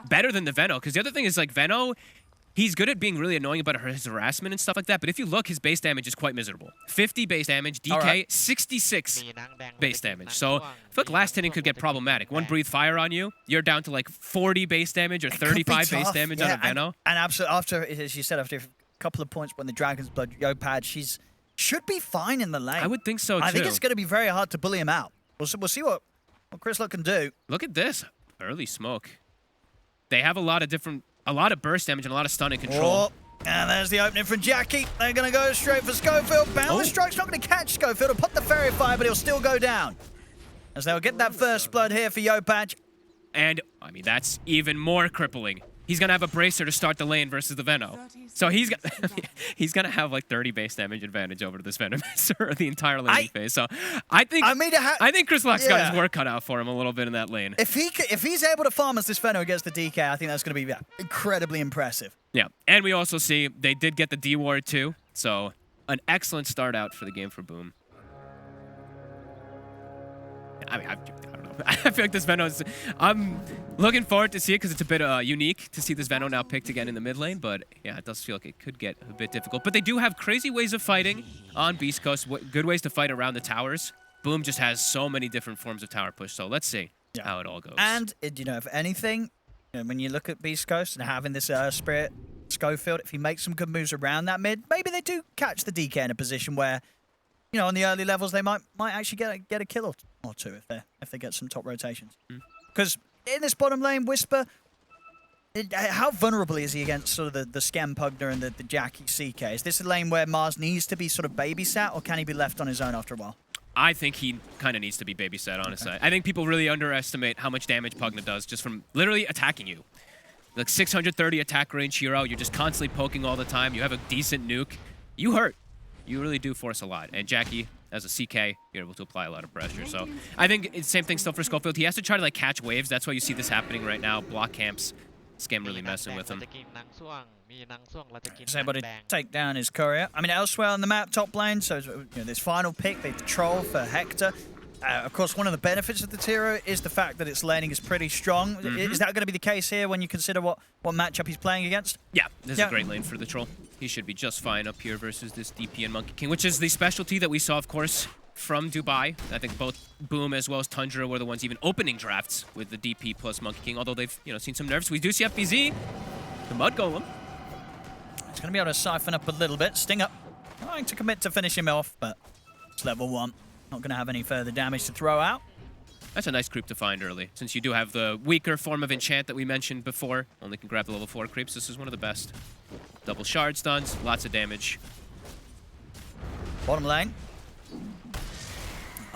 better than the Veno. Because the other thing is, like, Veno, he's good at being really annoying about his harassment and stuff like that. But if you look, his base damage is quite miserable. 50 base damage, DK, 66 base damage. So I feel like last hitting could get problematic. One breathe fire on you, you're down to like 40 base damage or 35 base damage on a Veno. And absolutely, after, as you said, after a couple of points when the Dragon's Blood Yopad, should be fine in the lane. I would think so, too. I think it's going to be very hard to bully him out. We'll see what Chris Luck can do. Look at this. Early smoke. They have a lot of burst damage and a lot of stun and control. Oh, and there's the opening from Jackie. They're going to go straight for Schofield. Boundless Strike's not going to catch Schofield. He'll put the Fairy Fire, but he'll still go down. As they'll get that first blood here for Yopad. And, I mean, that's even more crippling. He's going to have a bracer to start the lane versus the Veno. So he's going to have like 30 base damage advantage over this Venomancer the entire laning phase. So I think Chris Luck's got his work cut out for him a little bit in that lane. If he's able to farm as this Veno against the DK, I think that's going to be incredibly impressive. Yeah, and we also see they did get the D ward too. So an excellent start out for the game for Boom. I mean, I don't know. I feel like this Veno is... I'm looking forward to see it because it's a bit unique to see this Veno now picked again in the mid lane. But yeah, it does feel like it could get a bit difficult. But they do have crazy ways of fighting on Beast Coast. Good ways to fight around the towers. Boom just has so many different forms of tower push. So let's see how it all goes. And, you know, if anything, when you look at Beast Coast and having this Spirit Schofield, if he makes some good moves around that mid, maybe they do catch the DK in a position where, you know, on the early levels, they might actually get a kill or two if they get some top rotations. Because in this bottom lane, Whisper, how vulnerable is he against sort of the Scam Pugner and the Jackie CK? Is this a lane where Mars needs to be sort of babysat, or can he be left on his own after a while? I think he kind of needs to be babysat, honestly. Okay. I think people really underestimate how much damage Pugna does just from literally attacking you. Like 630 attack range hero, you're just constantly poking all the time. You have a decent nuke. You hurt. You really do force a lot. And Jackie, as a CK, you're able to apply a lot of pressure. So I think it's the same thing still for Schofield. He has to try to like catch waves. That's why you see this happening right now. Block camps. Scam really messing with him. He's able to take down his courier. I mean, elsewhere on the map, top lane, so you know, this final pick, they troll for Hector. Of course, one of the benefits of the hero is the fact that its laning is pretty strong. Is that going to be the case here when you consider what matchup he's playing against? Yeah, this is a great lane for the troll. He should be just fine up here versus this DP and Monkey King, which is the specialty that we saw, of course, from Dubai. I think both Boom as well as Tundra were the ones even opening drafts with the DP plus Monkey King, although they've seen some nerfs. We do see FBZ, the Mud Golem. He's going to be able to siphon up a little bit. Sting up, trying to commit to finish him off, but it's level 1. Not going to have any further damage to throw out. That's a nice creep to find early, since you do have the weaker form of enchant that we mentioned before. Only can grab the level 4 creeps. This is one of the best. Double shard stuns, lots of damage. Bottom lane.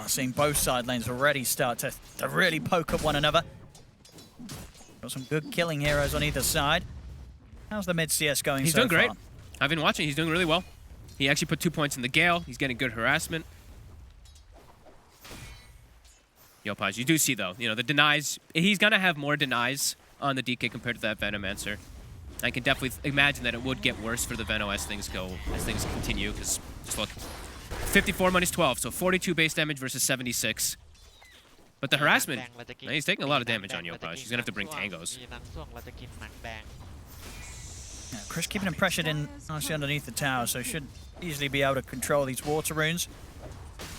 Seeing both side lanes already start to really poke at one another. Got some good killing heroes on either side. How's the mid CS going so far? He's doing great. I've been watching. He's doing really well. He actually put 2 points in the Gale. He's getting good harassment. Yopaj, you do see, though, the denies. He's going to have more denies on the DK compared to that Venomancer. I can definitely imagine that it would get worse for the Veno as things continue, because just look, 54 minus 12, so 42 base damage versus 76. But the harassment, he's taking a lot of damage on Yopaj. He's going to have to bring tangos. Yeah, Chris keeping him pressured in nicely underneath the tower, so should easily be able to control these water runes.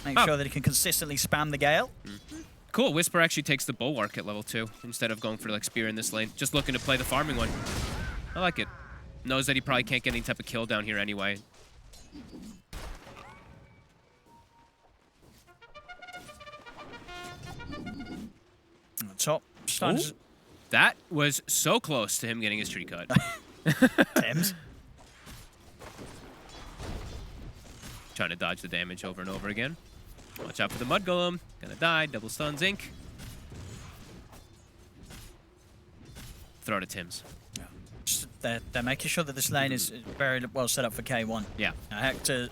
Make sure that he can consistently spam the Gale. Cool, Whisper actually takes the Bulwark at level 2 instead of going for like Spear in this lane. Just looking to play the farming one. I like it. Knows that he probably can't get any type of kill down here anyway. Top. That was so close to him getting his tree cut. Tim's. Trying to dodge the damage over and over again. Watch out for the Mud Golem. Gonna die. Double stuns Inc. Throw to Tim's. They're making sure that this lane is very well set up for K1. Yeah. Hector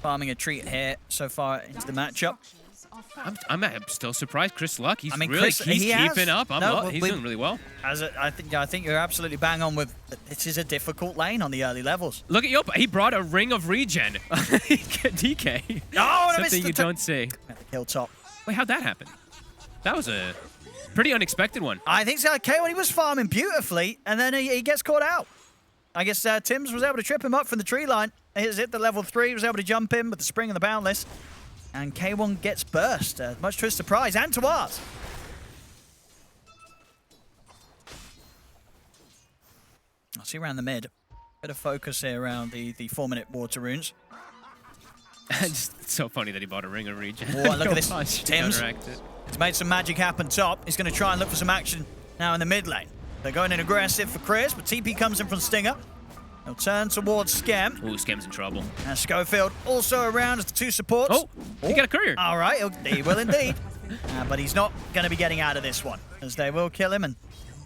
farming a treat here so far into the matchup. I'm still surprised. Chris Luck, he's keeping up. He's doing really well. I think you're absolutely bang on with. This is a difficult lane on the early levels. Look at Yopa. He brought a ring of regen. DK. Oh, something you don't see. At the kill top. Wait, how'd that happen? That was a pretty unexpected one. I think so. K1, he was farming beautifully, and then he gets caught out. I guess Tims was able to trip him up from the tree line. He's hit the level 3, was able to jump in with the spring and the boundless. And K1 gets burst, much to his surprise, and to ours. I'll see around the mid. Bit of focus here around the 4-minute water runes. It's so funny that he bought a ring of regen. Oh, look at this. Tims. Counteracted. He's made some magic happen top. He's going to try and look for some action now in the mid lane. They're going in aggressive for Chris, but TP comes in from Stinger. He'll turn towards Skem. Ooh, Skem's in trouble. And Schofield also around as the 2 supports. Oh, he got a courier. All right, he will indeed. But he's not going to be getting out of this one, as they will kill him. And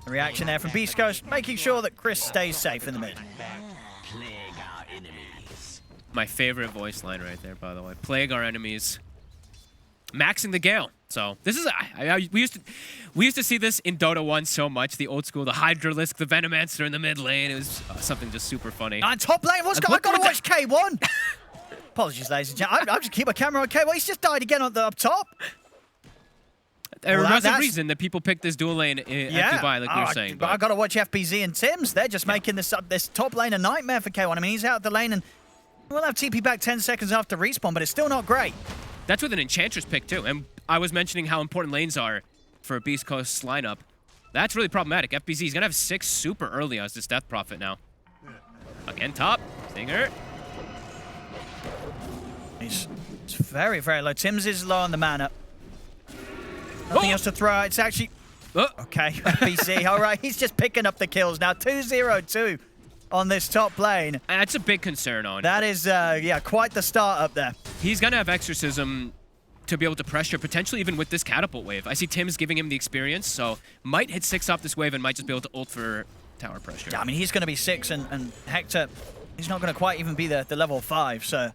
the reaction there from Beast Coast, making sure that Chris stays safe in the mid. My favorite voice line right there, by the way. Plague our enemies. Maxing the Gale. So this is we used to see this in Dota 1 so much. The old school, the Hydralisk, the Venomancer in the mid lane. It was something just super funny. On top lane, I've got to watch K1. Apologies, ladies and gentlemen. I'll just keep my camera on K1. He's just died again up top. There was a reason that people picked this dual lane at Dubai, like we were saying. But I've got to watch FBZ and Tims. They're just making this top lane a nightmare for K1. I mean, he's out the lane and we'll have TP back 10 seconds after respawn, but it's still not great. That's with an Enchantress pick, too. And I was mentioning how important lanes are for a Beast Coast's lineup. That's really problematic. FBZ is going to have 6 super early as this Death Prophet now. Again, top. Stinger. He's very, very low. Tims is low on the mana. Nothing else to throw. It's actually... Okay, FBZ. All right, he's just picking up the kills now. 2-0-2 on this top lane. That's a big concern on. That is, yeah, quite the start up there. He's going to have Exorcism to be able to pressure, potentially even with this Catapult wave. I see Tim's giving him the experience, so might hit 6 off this wave and might just be able to ult for tower pressure. Yeah, I mean, he's going to be 6, and Hector, he's not going to quite even be the level 5, so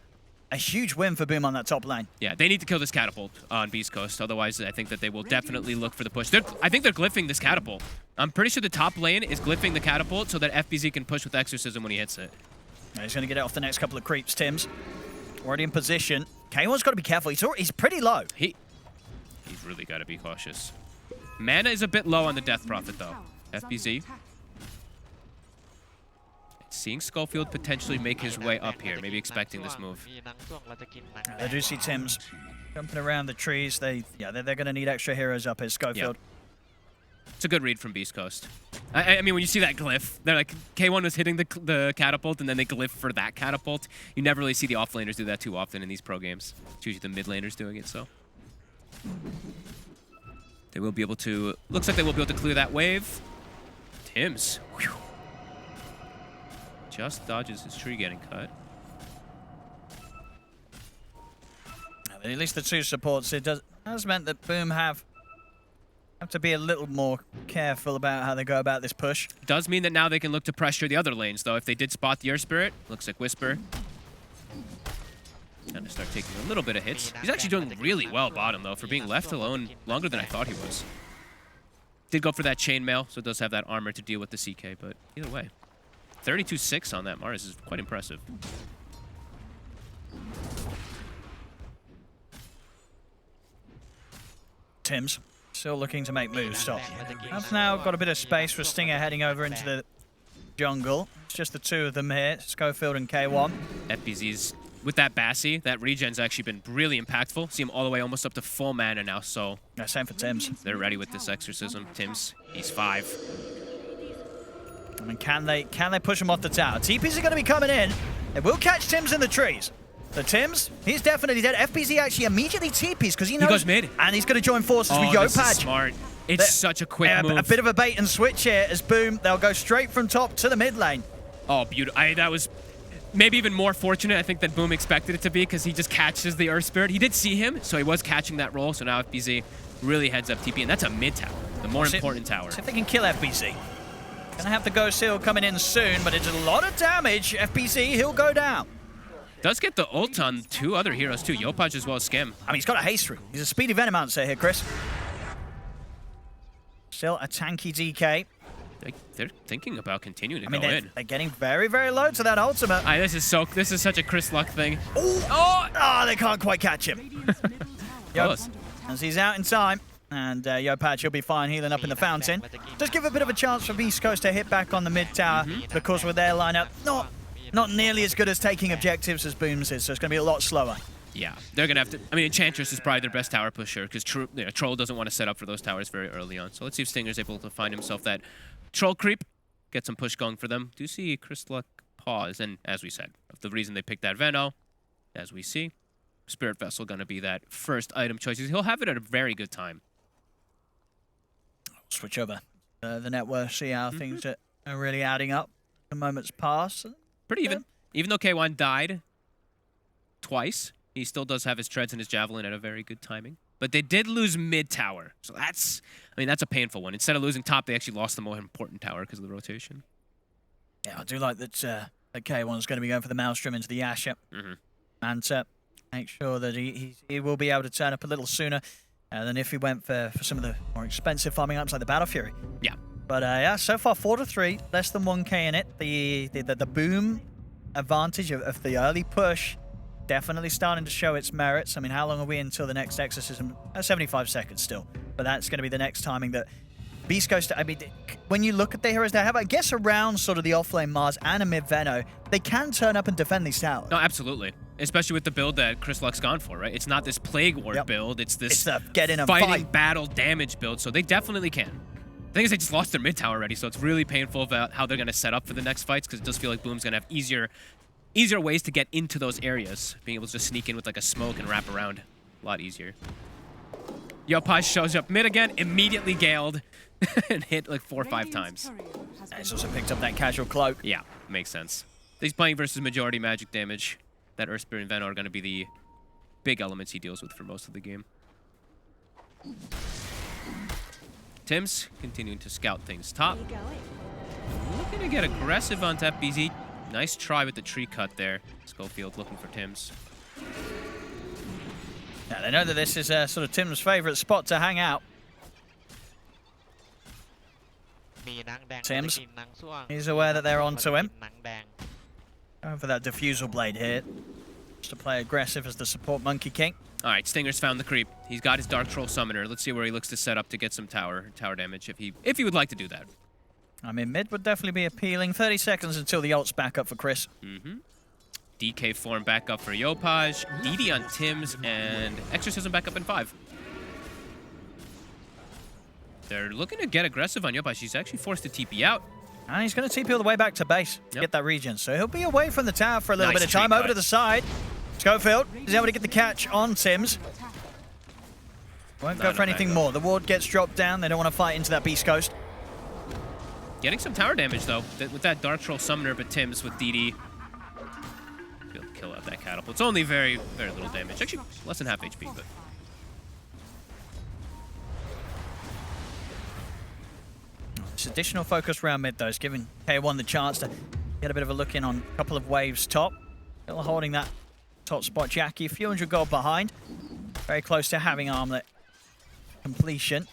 a huge win for Boom on that top lane. Yeah, they need to kill this Catapult on Beast Coast, otherwise I think that they will definitely look for the push. I think they're glyphing this Catapult. I'm pretty sure the top lane is glyphing the Catapult so that FBZ can push with Exorcism when he hits it. He's going to get it off the next couple of creeps, Tims. Already in position. K1's got to be careful. He's pretty low. He's really got to be cautious. Mana is a bit low on the Death Prophet, though. FBZ. Seeing Schofield potentially make his way up here, maybe expecting this move. I do see Tims jumping around the trees. They're going to need extra heroes up here, Schofield. Yep. It's a good read from Beast Coast. I mean, when you see that glyph, they're like, K1 was hitting the catapult, and then they glyph for that catapult. You never really see the offlaners do that too often in these pro games. It's usually the mid laners doing it, so. They will be able to, looks like they will be able to clear that wave. Tims. Whew. Just dodges his tree getting cut. At least the 2 supports, it has meant that Boom have to be a little more careful about how they go about this push. Does mean that now they can look to pressure the other lanes, though. If they did spot the Earth Spirit, looks like Whisper. Gonna start taking a little bit of hits. He's actually doing really well bottom, though, for being left alone longer than I thought he was. Did go for that chainmail, so it does have that armor to deal with the CK, but either way. 32-6 on that Mars is quite impressive. Tims still looking to make moves. Stop. I've now got a bit of space for Stinger heading over into the jungle. It's just the 2 of them here, Schofield and K1. FBZ's with that Bassi, that regen's actually been really impactful. See him all the way almost up to full mana now, so. Yeah, same for Tims. They're ready with this Exorcism. Tims, he's 5. I mean, can they push him off the tower? TPs are going to be coming in. They will catch Tims in the trees. The Tims, he's definitely dead. FBZ actually immediately TPs because he knows. He goes mid. And he's going to join forces with This is Yopaj. smart. It's such a quick move. A bit of a bait and switch here as Boom. They'll go straight from top to the mid lane. Oh, beautiful. That was maybe even more fortunate, I think, than Boom expected it to be because he just catches the Earth Spirit. He did see him, so he was catching that roll. So now FBZ really heads up TP, and that's a mid tower, the more important tower. See if they can kill FBZ. Gonna have the Ghost Heal coming in soon, but it's a lot of damage. FBZ, he'll go down. Does get the ult on 2 other heroes too, Yopaj as well as Skem. I mean, he's got a haste room. He's a speedy Venomancer here, Chris. Still a tanky DK. They're thinking about continuing to go in. They're getting very, very low to that ultimate. This is such a Chris Luck thing. Oh, they can't quite catch him. Close. As he's out in time. And Yopatch, he'll be fine healing up in the fountain. Just give a bit of a chance for Beast Coast to hit back on the mid tower. Of course, with their lineup, not nearly as good as taking objectives as Booms is, so it's going to be a lot slower. Yeah, they're going to have to... I mean, Enchantress is probably their best tower pusher because Troll doesn't want to set up for those towers very early on. So let's see if Stinger's able to find himself that Troll creep, get some push going for them. Do see Crystalluck pause, and as we said, the reason they picked that Veno, as we see, Spirit Vessel going to be that first item choice. He'll have it at a very good time. Switch over the network, see how things are really adding up. The moments pass. Pretty even. Even though K1 died twice, he still does have his treads and his javelin at a very good timing. But they did lose mid tower, so that's a painful one. Instead of losing top, they actually lost the more important tower because of the rotation. Yeah, I do like that K1's going to be going for the Maelstrom into the Asher. And make sure that he will be able to turn up a little sooner than if he went for some of the more expensive farming items like the Battle Fury. Yeah. But yeah, so far 4-3, less than 1k in it. The boom advantage of the early push definitely starting to show its merits. I mean, how long are we until the next exorcism? 75 seconds still. But that's going to be the next timing that Beast Coast... I mean, when you look at the heroes they have, I guess around sort of the offlane Mars and a mid Veno, they can turn up and defend these towers. No, absolutely. Especially with the build that Crystalluck's gone for, right? It's not this Plague Ward build. It's this get in and fighting battle damage build, so they definitely can. The thing is, they just lost their mid tower already, so it's really painful about how they're going to set up for the next fights, because it does feel like Boom's going to have easier ways to get into those areas. Being able to just sneak in with like a smoke and wrap around. A lot easier. Yopaj shows up mid again, immediately galed, and hit like 4 or 5 times. He's also picked up that casual cloak. Yeah, makes sense. He's playing versus majority magic damage. That Earth Spirit and Venom are going to be the big elements he deals with for most of the game. Tim's continuing to scout things top. Looking to get aggressive on tap BZ. Nice try with the tree cut there. Schofield looking for Tim's. Yeah, they know that this is sort of Tim's favorite spot to hang out. Tim's, he's aware that they're onto him. Going for that diffusal blade here. Just to play aggressive as the support Monkey King. All right, Stinger's found the creep. He's got his Dark Troll Summoner. Let's see where he looks to set up to get some tower damage if he would like to do that. I mean, mid would definitely be appealing. 30 seconds until the ult's back up for Chris. DK form back up for Yopaj, DD on Tim's, and Exorcism back up in 5. They're looking to get aggressive on Yopaj. He's actually forced to TP out. And he's going to TP all the way back to base to get that regen. So he'll be away from the tower for a little bit of time. Over to the side. Schofield is able to get the catch on Tim's. Won't go for anything more. The ward gets dropped down. They don't want to fight into that Beast Coast. Getting some tower damage, though, with that Dark Troll Summoner, but Tim's with DD. Be able to kill out that catapult. It's only very, very little damage. Actually, less than half HP, but... This additional focus round mid, though, is giving K1 the chance to get a bit of a look in on a couple of waves top. Still holding that top spot. Jackie, a few hundred gold behind. Very close to having armlet completion.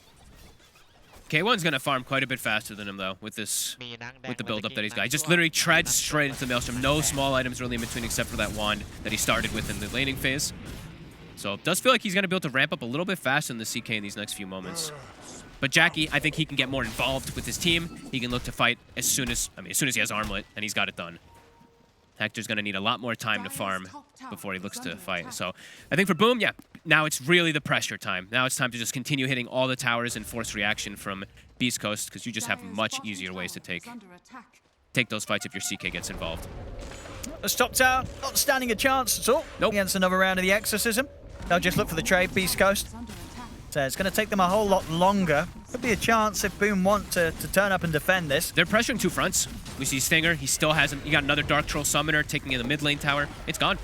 K1's going to farm quite a bit faster than him, though, with the build-up that he's got. He just literally treads straight into the Maelstrom. No small items really in between except for that wand that he started with in the laning phase. So it does feel like he's going to be able to ramp up a little bit faster than the CK in these next few moments. But Jackie, I think he can get more involved with his team. He can look to fight as soon as he has armlet, and he's got it done. Hector's going to need a lot more time to farm before he looks to fight. So I think for Boom, yeah, now it's really the pressure time. Now it's time to just continue hitting all the towers and force reaction from Beast Coast, because you just have much easier ways to take those fights if your CK gets involved. The top tower, not standing a chance at all. Nope. Against another round of the Exorcism. They'll just look for the trade, Beast Coast. So it's going to take them a whole lot longer. Could be a chance if Boom want to turn up and defend this. They're pressuring 2 fronts. We see Stinger. He still hasn't. You got another Dark Troll Summoner taking in the mid lane tower. It's gone.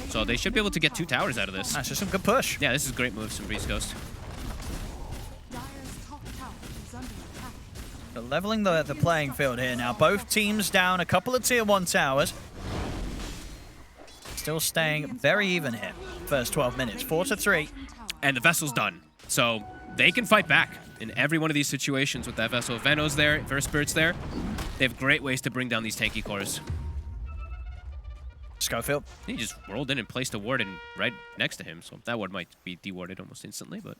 So they should be able to get 2 towers out of this. That's just some good push. Yeah, this is great moves from Beast Coast. They're leveling the playing field here now. Both teams down a couple of tier 1 towers. Still staying very even here. First 12 minutes, 4-3. And the vessel's done. So they can fight back in every one of these situations with that vessel. If Veno's there, if Earth Spirit's there, they have great ways to bring down these tanky cores. Schofield. He just rolled in and placed a ward in right next to him, so that ward might be dewarded almost instantly, but...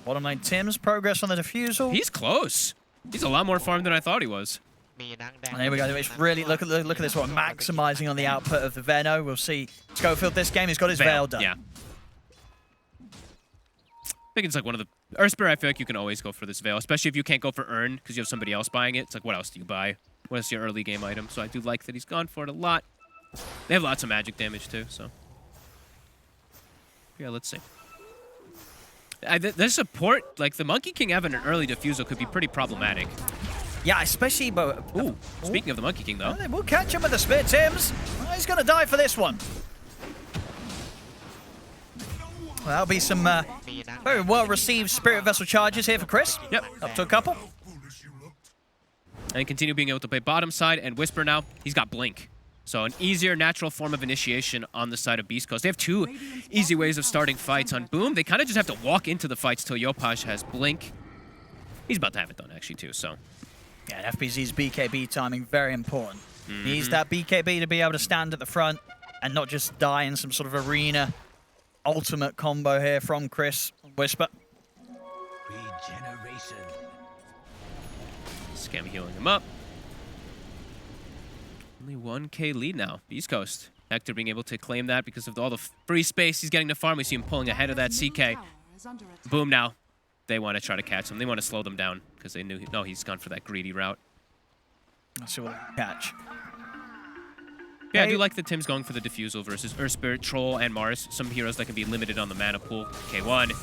Bottom lane, Tim's progress on the defusal. He's close. He's a lot more farmed than I thought he was. And here we go. It's really look at this one, maximizing on the output of the Veno. We'll see Schofield this game. He's got his Veil done. Yeah. I think it's like one of the Ursper. I feel like you can always go for this Veil, especially if you can't go for Earn because you have somebody else buying it. It's like, what else do you buy? What is your early game item? So I do like that he's gone for it a lot. They have lots of magic damage too. So yeah, let's see. The support, like the Monkey King having an early defusal could be pretty problematic. Yeah, especially, but... Ooh, speaking of the Monkey King, though. We'll catch him with the spear, Tims. Oh, he's going to die for this one. Well, that'll be some very well-received Spirit Vessel charges here for Chris. Yep. Up to a couple. And continue being able to play bottom side, and Whisper now, he's got Blink. So an easier, natural form of initiation on the side of Beast Coast. They have two easy ways of starting fights. On Boom, they kind of just have to walk into the fights till Yopaj has Blink. He's about to have it done, actually, too, so... Yeah, and FBZ's BKB timing, very important. Needs that BKB to be able to stand at the front and not just die in some sort of arena ultimate combo here from Chris Whisper. Regeneration. Scam healing him up. Only 1k lead now, Beast Coast. Hector being able to claim that because of all the free space he's getting to farm. We see him pulling ahead of that CK. Boom now. They want to try to catch him. They want to slow them down because they knew, no, he's gone for that greedy route. Let's see what we can catch. Yeah, I do like that Tim's going for the defusal versus Earth Spirit, Troll, and Mars. Some heroes that can be limited on the mana pool. K1.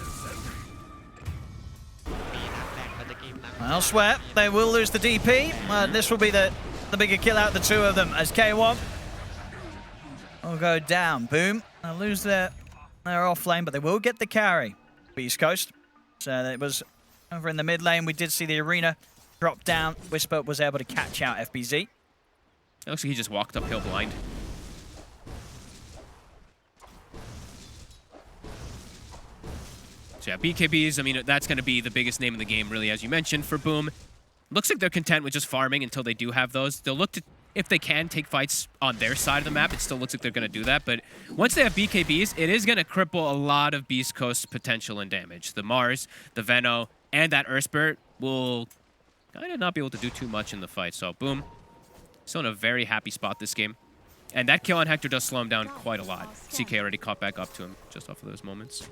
I'll swear, they will lose the DP. This will be the bigger kill out of the two of them as K1 will go down. Boom. They'll lose their off lane, but they will get the carry. Beast Coast. So it was over in the mid lane. We did see the arena drop down. Whisper was able to catch out FBZ. It looks like he just walked uphill blind. So yeah, BKBs, I mean, that's going to be the biggest name in the game, really, as you mentioned, for Boom. Looks like they're content with just farming until they do have those. They'll look to, if they can, take fights on their side of the map. It still looks like they're going to do that. But once they have BKBs, it is going to cripple a lot of Beast Coast's potential and damage. The Mars, the Veno, and that Earth Spirit will kind of not be able to do too much in the fight. So, Boom, still in a very happy spot this game. And that kill on Hector does slow him down quite a lot. CK already caught back up to him just off of those moments.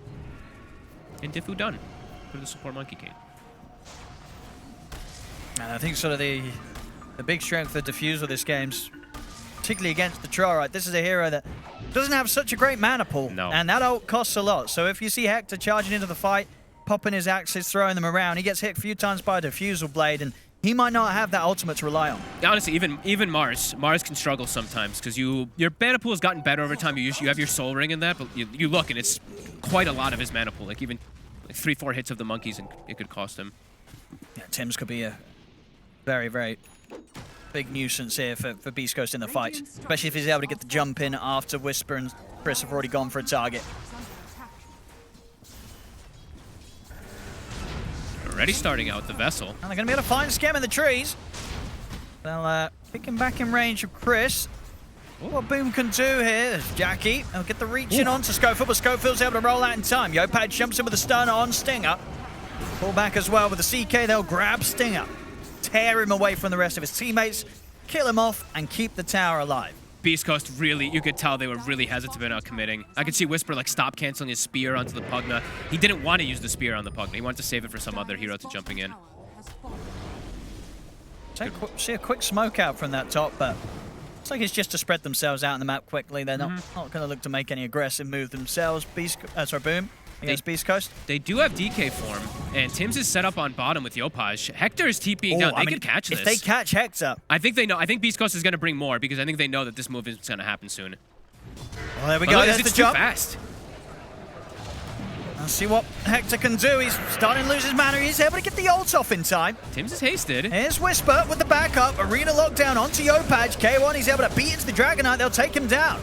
And Diffu done for the support Monkey King. And I think sort of the big strength of Diffusal this game's, particularly against the Troll, right? This is a hero that doesn't have such a great mana pool. No. And that ult costs a lot. So if you see Hector charging into the fight, popping his axes, throwing them around, he gets hit a few times by a Diffusal blade, and he might not have that ultimate to rely on. Honestly, even Mars can struggle sometimes because your mana pool has gotten better over time. You have your Soul Ring in that, but you look and it's quite a lot of his mana pool. Like even 3-4 hits of the monkeys and it could cost him. Yeah, Tim's could be a very, very big nuisance here for Beast Coast in the fight, especially if he's able to get the jump in after Whisper and Chris have already gone for a target. Already starting out the Vessel. And they're going to be able to find Scam in the trees. They'll pick him back in range of Chris. What Boom can do here is Jackie. They'll get the reach in onto Schofield, but Schofield's able to roll out in time. Yopaj jumps in with a stun on Stinger. Pull back as well with the CK. They'll grab Stinger, tear him away from the rest of his teammates, kill him off, and keep the tower alive. Beast Coast really, you could tell they were really hesitant about committing. I could see Whisper like stop canceling his spear onto the Pugna. He didn't want to use the spear on the Pugna. He wanted to save it for some other hero to jumping in. See a quick smoke out from that top, but it's like it's just to spread themselves out on the map quickly. They're not going to look to make any aggressive move themselves. Boom against Beast Coast. They do have DK form, and Tim's is set up on bottom with Yopaj. Hector is TPing down. They can catch this. If they catch Hector, I think they know. I think Beast Coast is going to bring more because I think they know that this move is going to happen soon. Well, there we go. There's the jump. Too fast. Let's see what Hector can do. He's starting to lose his mana. He's able to get the ult off in time. Tim's is hasted. Here's Whisper with the backup. Arena lockdown onto Yopaj. K1, he's able to beat into the Dragonite. They'll take him down.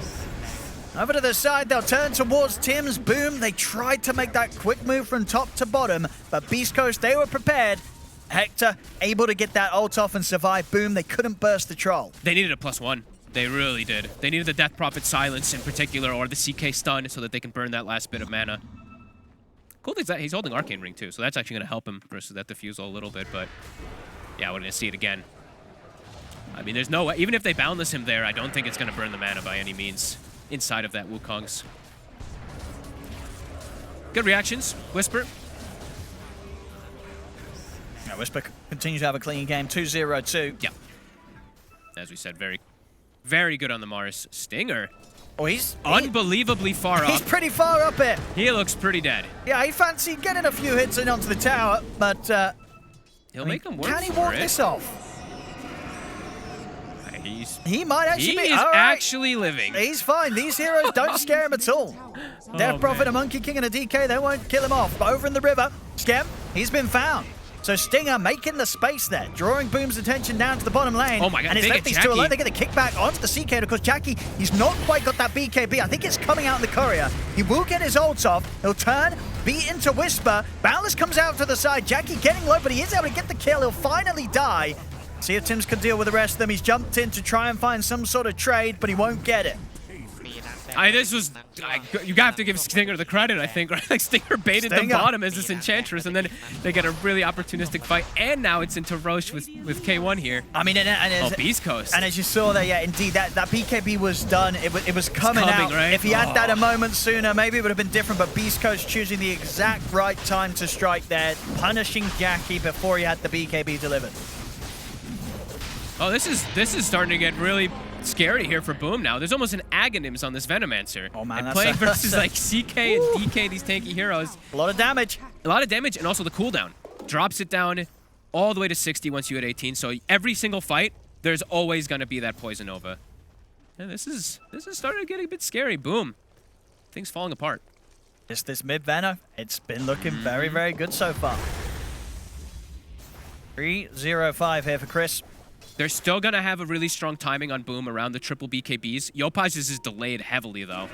Over to the side, they'll turn towards Tim's. Boom, they tried to make that quick move from top to bottom, but Beast Coast, they were prepared. Hector able to get that ult off and survive. Boom, they couldn't burst the Troll. They needed a +1. They really did. They needed the Death Prophet Silence in particular, or the CK stun, so that they can burn that last bit of mana. Cool thing is that he's holding Arcane Ring too, so that's actually going to help him versus that Diffusal a little bit, but yeah, we're going to see it again. I mean, there's no way, even if they boundless him there, I don't think it's going to burn the mana by any means inside of that Wukong's. Good reactions. Whisper. Yeah, Whisper continues to have a clean game, 2-0-2. Yeah. As we said, very, very good on the Mars. Stinger. Oh, he's unbelievably far up. He's pretty far up it. He looks pretty dead. Yeah, he fancied getting a few hits in onto the tower, but he'll make him work. Can he walk this off? He might actually be. He is actually living. He's fine. These heroes don't scare him at all. Death Prophet, a Monkey King, and a DK, they won't kill him off. But over in the river, Skem, he's been found. So Stinger making the space there, drawing Boom's attention down to the bottom lane. Oh my god, and he's left these two alone. They get a kickback onto the CK because Jackie, he's not quite got that BKB. I think it's coming out in the courier. He will get his ult off. He'll turn, beat into Whisper. Boundless comes out to the side. Jackie getting low, but he is able to get the kill. He'll finally die. See if Tims can deal with the rest of them. He's jumped in to try and find some sort of trade, but he won't get it. You have to give Stinger the credit, I think, right? Like Stinger baited the bottom as this Enchantress, and then they get a really opportunistic fight, and now it's into Roche with K1 here. I mean, Beast Coast. And as you saw there, yeah, indeed, that BKB was done. It was coming out. Right? If he had that a moment sooner, maybe it would have been different, but Beast Coast choosing the exact right time to strike there, punishing Jackie before he had the BKB delivered. Oh, this is starting to get really scary here for Boom now. There's almost an Aghanims on this Venomancer. Oh man, and playing versus like CK and DK, these tanky heroes. A lot of damage. A lot of damage, and also the cooldown. Drops it down all the way to 60 once you hit 18. So every single fight, there's always going to be that Poison Nova. And this is starting to get a bit scary. Boom. Things falling apart. Just this mid-Veno, it's been looking very, very good so far. 3-0-5 here for Chris. They're still going to have a really strong timing on Boom around the triple BKBs. Yopaj's is delayed heavily, though,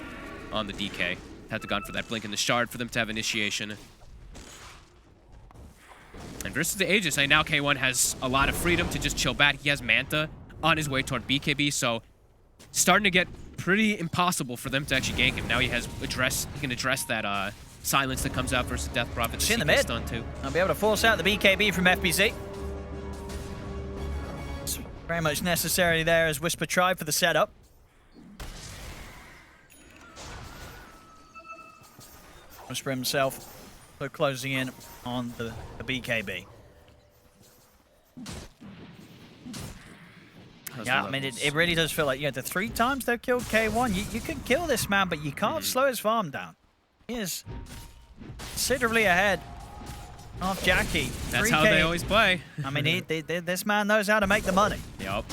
on the DK. Had to gone for that Blink in the Shard for them to have initiation. And versus the Aegis, now K1 has a lot of freedom to just chill back. He has Manta on his way toward BKB, so starting to get pretty impossible for them to actually gank him. Now he can address that silence that comes out versus Death Prophet. In the mid. Stun too. I'll be able to force out the BKB from FBZ. Very much necessary there as Whisper tried for the setup. Whisper himself so closing in on the BKB. Yeah, I mean, it really does feel like, the 3 times they've killed K1, you can kill this man, but you can't slow his farm down. He is considerably ahead of Jackie. That's how they always play. I mean, this man knows how to make the money. Yep.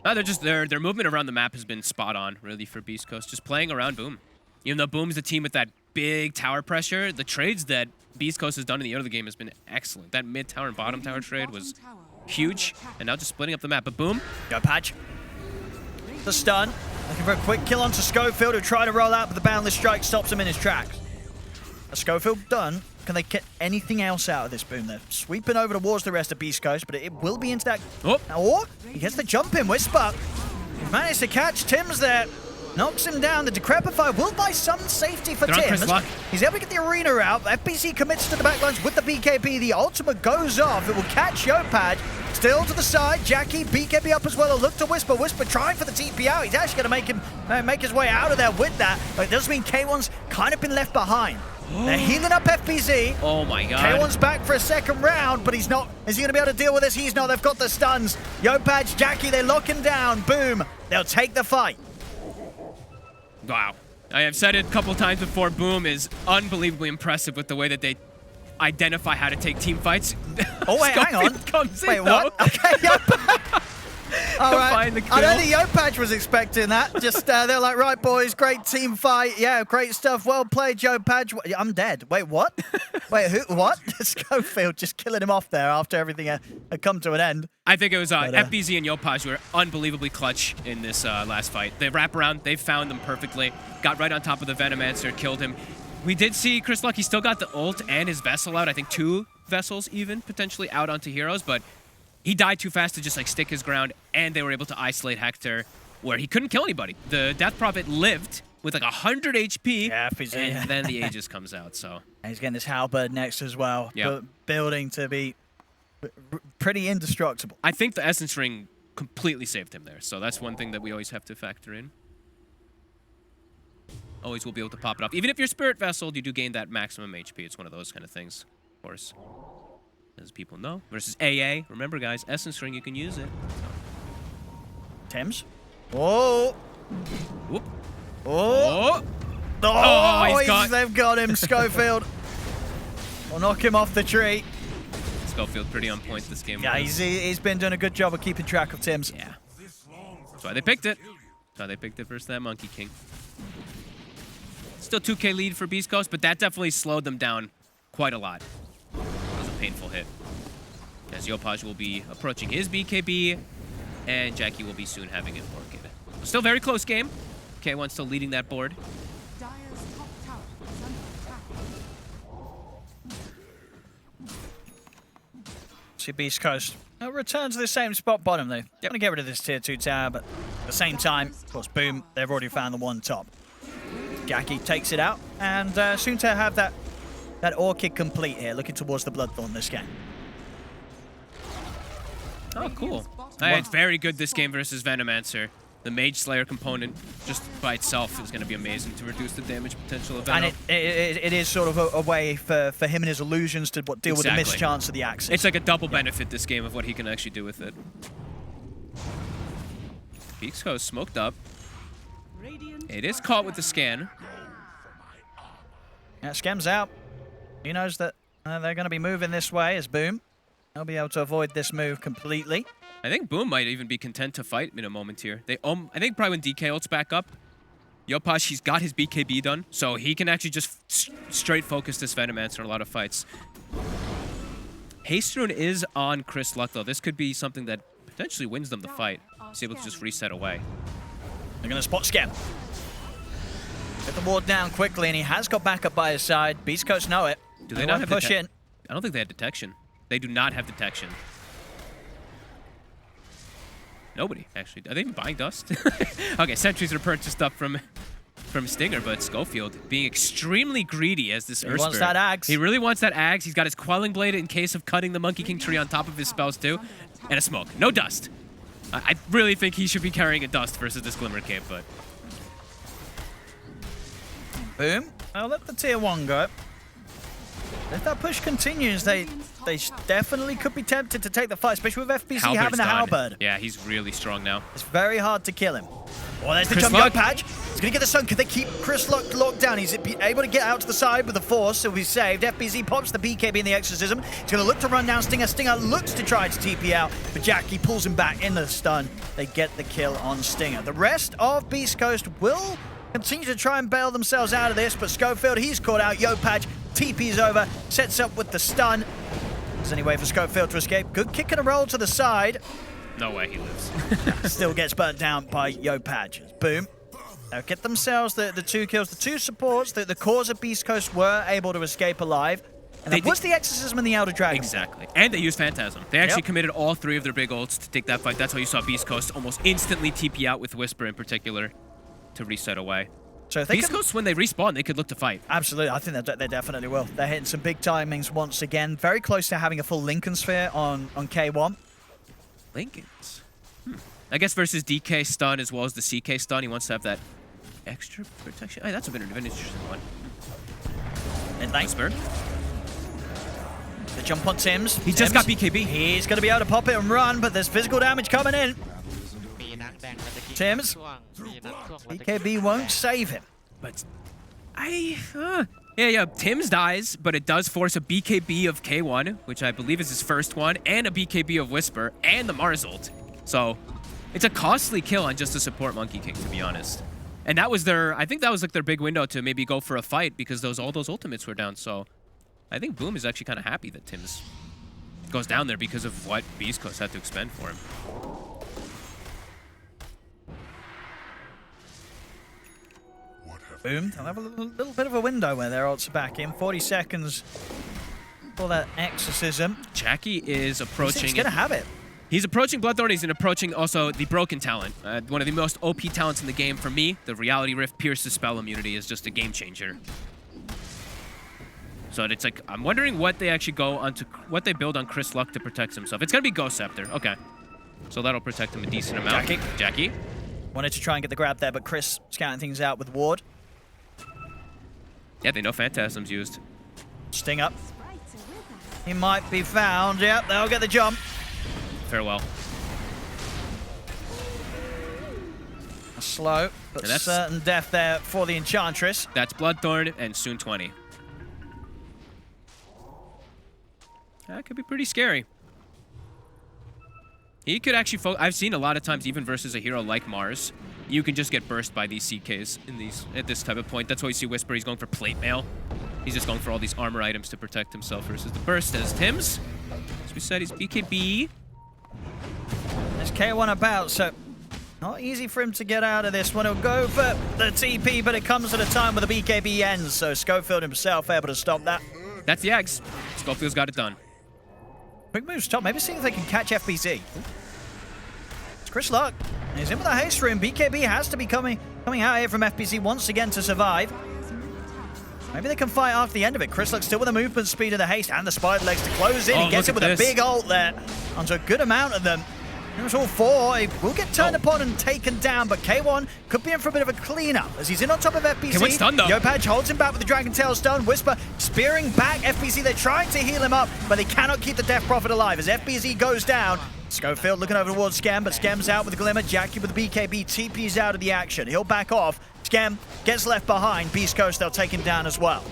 No, their movement around the map has been spot on, really, for Beast Coast. Just playing around Boom. Even though Boom's the team with that big tower pressure, the trades that Beast Coast has done in the early game has been excellent. That mid tower and bottom tower trade was huge, and now just splitting up the map. But Boom. Go patch. The stun. Looking for a quick kill onto Schofield, who tried to roll out, but the Boundless Strike stops him in his tracks. A Schofield done. Can they get anything else out of this Boom? They're sweeping over towards the rest of Beast Coast, but it will be into that. Oh, he gets the jump in. Whisper managed to catch Tims there. Knocks him down. The Decrepify will buy some safety for Tims. He's able to get the arena out. FBC commits to the backlines with the BKB. The ultimate goes off. It will catch Yopaj. Still to the side. Jackie, BKB up as well. A look to Whisper. Whisper trying for the TP out. He's actually going to make his way out of there with that. But it does mean K1's kind of been left behind. They're healing up FBZ. Oh my god. K1's back for a second round, but he's not. Is he going to be able to deal with this? He's not. They've got the stuns. Yopaj, Jackie, they lock him down. Boom. They'll take the fight. Wow. I have said it a couple times before, Boom is unbelievably impressive with the way that they identify how to take team fights. Oh, wait, hang on. Wait, what? Okay, Yopaj. All right. I don't think Yopaj was expecting that. Just they're like, right, boys, great team fight. Yeah, great stuff. Well played, Yopaj. I'm dead. Wait, what? Wait, who? What? Schofield just killing him off there after everything had come to an end. I think it was FBZ and Yopaj were unbelievably clutch in this last fight. They wrap around. They found them perfectly. Got right on top of the Venomancer, killed him. We did see Chris Lucky still got the ult and his Vessel out. I think 2 Vessels even potentially out onto heroes, but he died too fast to just like stick his ground, and they were able to isolate Hector where he couldn't kill anybody. The Death Prophet lived with like 100 HP, Yeah, and then the Aegis comes out. So he's getting his halberd next as well. Yeah. Building to be pretty indestructible. I think the Essence Ring completely saved him there. So that's one thing that we always have to factor in. Always will be able to pop it off. Even if you're Spirit Vessel, you do gain that maximum HP. It's one of those kind of things, of course. As people know. Versus AA. Remember, guys, Essence Ring, you can use it. Tims. Oh. Whoop. Oh. They've got him, Schofield. We'll knock him off the tree. Schofield pretty on point this game. Yeah, he's been doing a good job of keeping track of Tims. Yeah. That's why they picked it. That's why they picked it versus that Monkey King. Still 2K lead for Beast Coast, but that definitely slowed them down quite a lot. It was a painful hit. As Yopaj will be approaching his BKB, and Jackie will be soon having an Orchid. Still very close game. K1 still leading that board. Dire's top tower is under attack. See Beast Coast. They'll return to the same spot bottom, though. Yep. Want to get rid of this tier 2 tower, but at the same time, of course, boom, they've already found the one top. Jackie takes it out, and soon to have that Orchid complete here, looking towards the Bloodthorn this game. Oh, cool. It's very good this game versus Venomancer. The Mage Slayer component, just by itself, is going to be amazing to reduce the damage potential of Venom. And it is sort of a way for him and his illusions to deal with the mischance of the Axis. It's like a double benefit this game of what he can actually do with it. Beast Coast smoked up. It is caught with the scan. Yeah, Skem's out. He knows that they're going to be moving this way as Boom. They'll be able to avoid this move completely. I think Boom might even be content to fight in a moment here. I think probably when DK ults back up, Yopaj, he's got his BKB done, so he can actually just straight focus this Venomancer in a lot of fights. Haste Rune is on Chris Luck, though. This could be something that potentially wins them the fight. He's able to just reset away. They're going to spot Skem. Get the ward down quickly, and he has got backup by his side. Beast Coast know it. Do they not have push in? I don't think they had detection. They do not have detection. Nobody, actually. Are they even buying dust? Okay, sentries are purchased up from Stinger, but Schofield being extremely greedy as this Earth Spirit. He wants that Axe. He really wants that Axe. He's got his Quelling Blade in case of cutting the Monkey King tree on top of his spells too. And a smoke. No dust. I really think he should be carrying a dust versus this Glimmer Cape, but... Boom. I'll let the tier 1 go. If that push continues, they definitely could be tempted to take the fight, especially with FBC having the Halberd. Yeah, he's really strong now. It's very hard to kill him. Oh, there's the Chris jump Luck. patch. He's going to get the stun. Could they keep Chris Luck locked down? He's able to get out to the side with the Force, so he's saved. FBZ pops the BKB in the Exorcism. He's going to look to run down Stinger. Stinger looks to try to TP out, but Jackie pulls him back in the stun. They get the kill on Stinger. The rest of Beast Coast will continue to try and bail themselves out of this, but Schofield, he's caught out. Yopaj TP's over, sets up with the stun. There's any way for Schofield to escape. Good kick and a roll to the side. No way he lives. Still gets burnt down by Yopaj. Boom. They'll get themselves the 2 kills. The 2 supports, the cores of Beast Coast were able to escape alive. And that was the Exorcism and the Elder Dragon. Exactly. And they used Phantasm. They actually committed all 3 of their big ults to take that fight. That's why you saw Beast Coast almost instantly TP out with Whisper in particular to reset away. So if they Beast Coast, when they respawn, they could look to fight. Absolutely. I think they definitely will. They're hitting some big timings once again. Very close to having a full Lincoln Sphere on K1. Lincolns. I guess versus DK stun as well as the CK stun, he wants to have that extra protection. Hey, that's a bit of an interesting one. Mid-lane. Whisper. The jump on Tims. He just got BKB. He's going to be able to pop it and run, but there's physical damage coming in. Tims. BKB won't save him. But yeah, Tims dies, but it does force a BKB of K1, which I believe is his first one, and a BKB of Whisper, and the Mars ult. So it's a costly kill on just to support Monkey King, to be honest. And that was I think that was like their big window to maybe go for a fight because all those ultimates were down. So I think Boom is actually kind of happy that Tims goes down there because of what Beast Coast had to expend for him. Boom. They'll have a little bit of a window where their ults are back in. 40 seconds for that Exorcism. Jackie is approaching. He's going to have it. He's approaching Bloodthorn. He's approaching also the Broken talent. One of the most OP talents in the game for me. The Reality Rift pierces spell immunity is just a game changer. So it's like, I'm wondering what they actually what they build on Chris Luck to protect himself. It's going to be Ghost Scepter. Okay. So that'll protect him a decent amount. Jackie. Wanted to try and get the grab there, but Chris scouting things out with Ward. Yeah, they know Phantasm's used. Sting up. He might be found. Yep, they'll get the jump. Farewell. A slow, but certain death there for the Enchantress. That's Bloodthorn and soon 20. That could be pretty scary. He could actually I've seen a lot of times, even versus a hero like Mars, you can just get burst by these CKs at this type of point. That's why you see Whisper, he's going for plate mail. He's just going for all these armor items to protect himself versus the burst as Tims. As we said, he's BKB. There's K1 about, so not easy for him to get out of this one. He'll go for the TP, but it comes at a time where the BKB ends, so Schofield himself able to stop that. That's the eggs. Schofield's got it done. Quick moves top, maybe seeing if they can catch FBZ. It's Chris Luck. He's in with a haste room. BKB has to be coming out here from FBZ once again to survive. Maybe they can fight after the end of it. Chris Luck still with the movement speed of the haste and the spider legs to close in. He gets it with a big ult there onto a good amount of them. There's all four. He will get turned upon and taken down, but K1 could be in for a bit of a cleanup as he's in on top of FBZ. K1's stunned though. Yopaj holds him back with the Dragon Tail stun. Whisper spearing back FBZ. They're trying to heal him up, but they cannot keep the Death Prophet alive as FBZ goes down. Schofield looking over towards Scam, but Scam's out with the Glimmer. Jackie with the BKB. TP's out of the action. He'll back off. Scam gets left behind. Beast Coast, they'll take him down as well.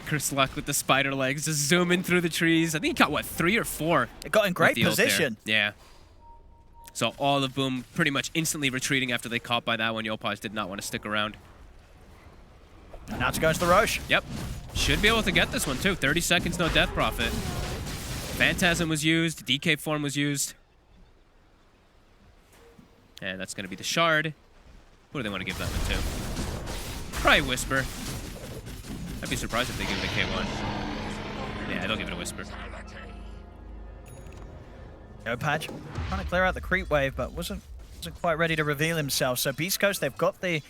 Chris Luck with the spider legs, just zooming through the trees. I think he got, what, 3 or 4? It got in great position. Yeah. So all of Boom pretty much instantly retreating after they caught by that one. Yopaj did not want to stick around. And now to go into the Roche. Yep. Should be able to get this one, too. 30 seconds, no Death Prophet. Phantasm was used. DK form was used. And that's going to be the Shard. What do they want to give that one to? Probably Whisper. I'd be surprised if they give it a K1. Yeah, they'll give it a Whisper. Yopaj trying to clear out the creep wave, but wasn't quite ready to reveal himself. So Beast Coast, they've got the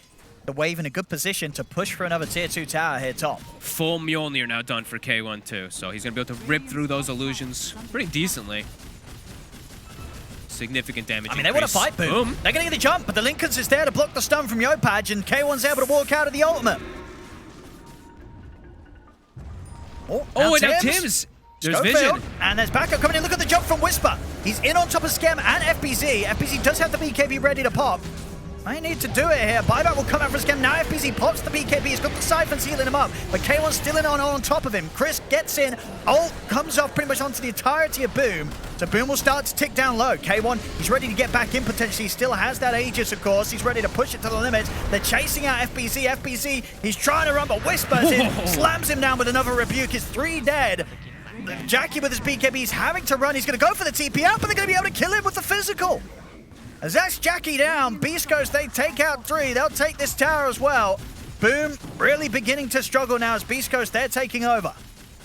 wave in a good position to push for another tier 2 tower here top. Full Mjolnir now done for K1 too, so he's going to be able to rip through those illusions pretty decently. Significant damage I mean, they want to fight Boom. They're going to get the jump, but the Lincolns is there to block the stun from Yopaj, and K1's able to walk out of the ultimate. Oh, and now Tims. There's Schofield, vision. and there's backup coming in. Look at the jump from Whisper. He's in on top of Scam and FBZ. FBZ does have the BKB ready to pop. I need to do it here. Buyback will come out for Scam. Now FBZ pops the BKB. He's got the Siphons healing him up, but K1's still in on top of him. Chris gets in. Ult comes off pretty much onto the entirety of Boom. So Boom will start to tick down low. K1, he's ready to get back in potentially. He still has that Aegis, of course. He's ready to push it to the limit. They're chasing out FBZ. FBZ, he's trying to run, but Whispers in, slams him down with another rebuke. He's 3 dead. Jackie with his BKB, he's having to run. He's going to go for the TP out, but they're going to be able to kill him with the physical. As that's Jackie down, Beast Coast, they take out 3. They'll take this tower as well. Boom, really beginning to struggle now as Beast Coast, they're taking over.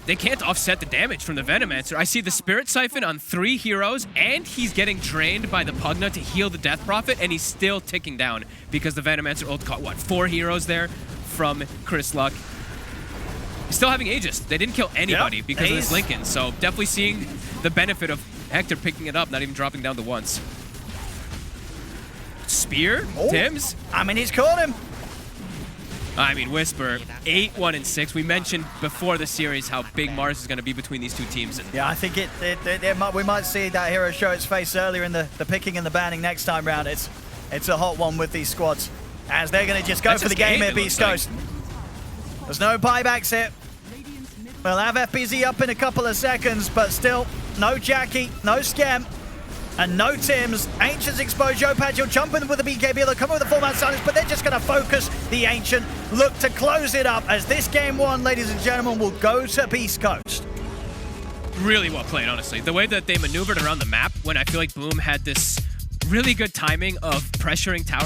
They can't offset the damage from the Venomancer. I see the Spirit Siphon on 3 heroes, and he's getting drained by the Pugna to heal the Death Prophet, and he's still ticking down because the Venomancer ult caught, what, 4 heroes there from Chris Luck. He's still having Aegis. They didn't kill anybody because of this Lincoln, so definitely seeing the benefit of Hector picking it up, not even dropping down to once. Spear? Tims? I mean, he's caught him. I mean, Whisper, 8-1-6. We mentioned before the series how big Mars is going to be between these 2 teams. And yeah, I think we might see that hero show its face earlier in the picking and the banning next time round. It's a hot one with these squads, as they're going to just go for the game here, Beast Coast. There's no buybacks here. We'll have FBZ up in a couple of seconds, but still, no Jackie, no Scam, and no Tims. Ancient's exposed. Yopaj, you'll jump in with the BKB. They'll come with the full mount silence, but they're just going to focus the Ancient. Look to close it up as this game 1, ladies and gentlemen, will go to Beast Coast. Really well played, honestly. The way that they maneuvered around the map when I feel like Boom had this really good timing of pressuring tower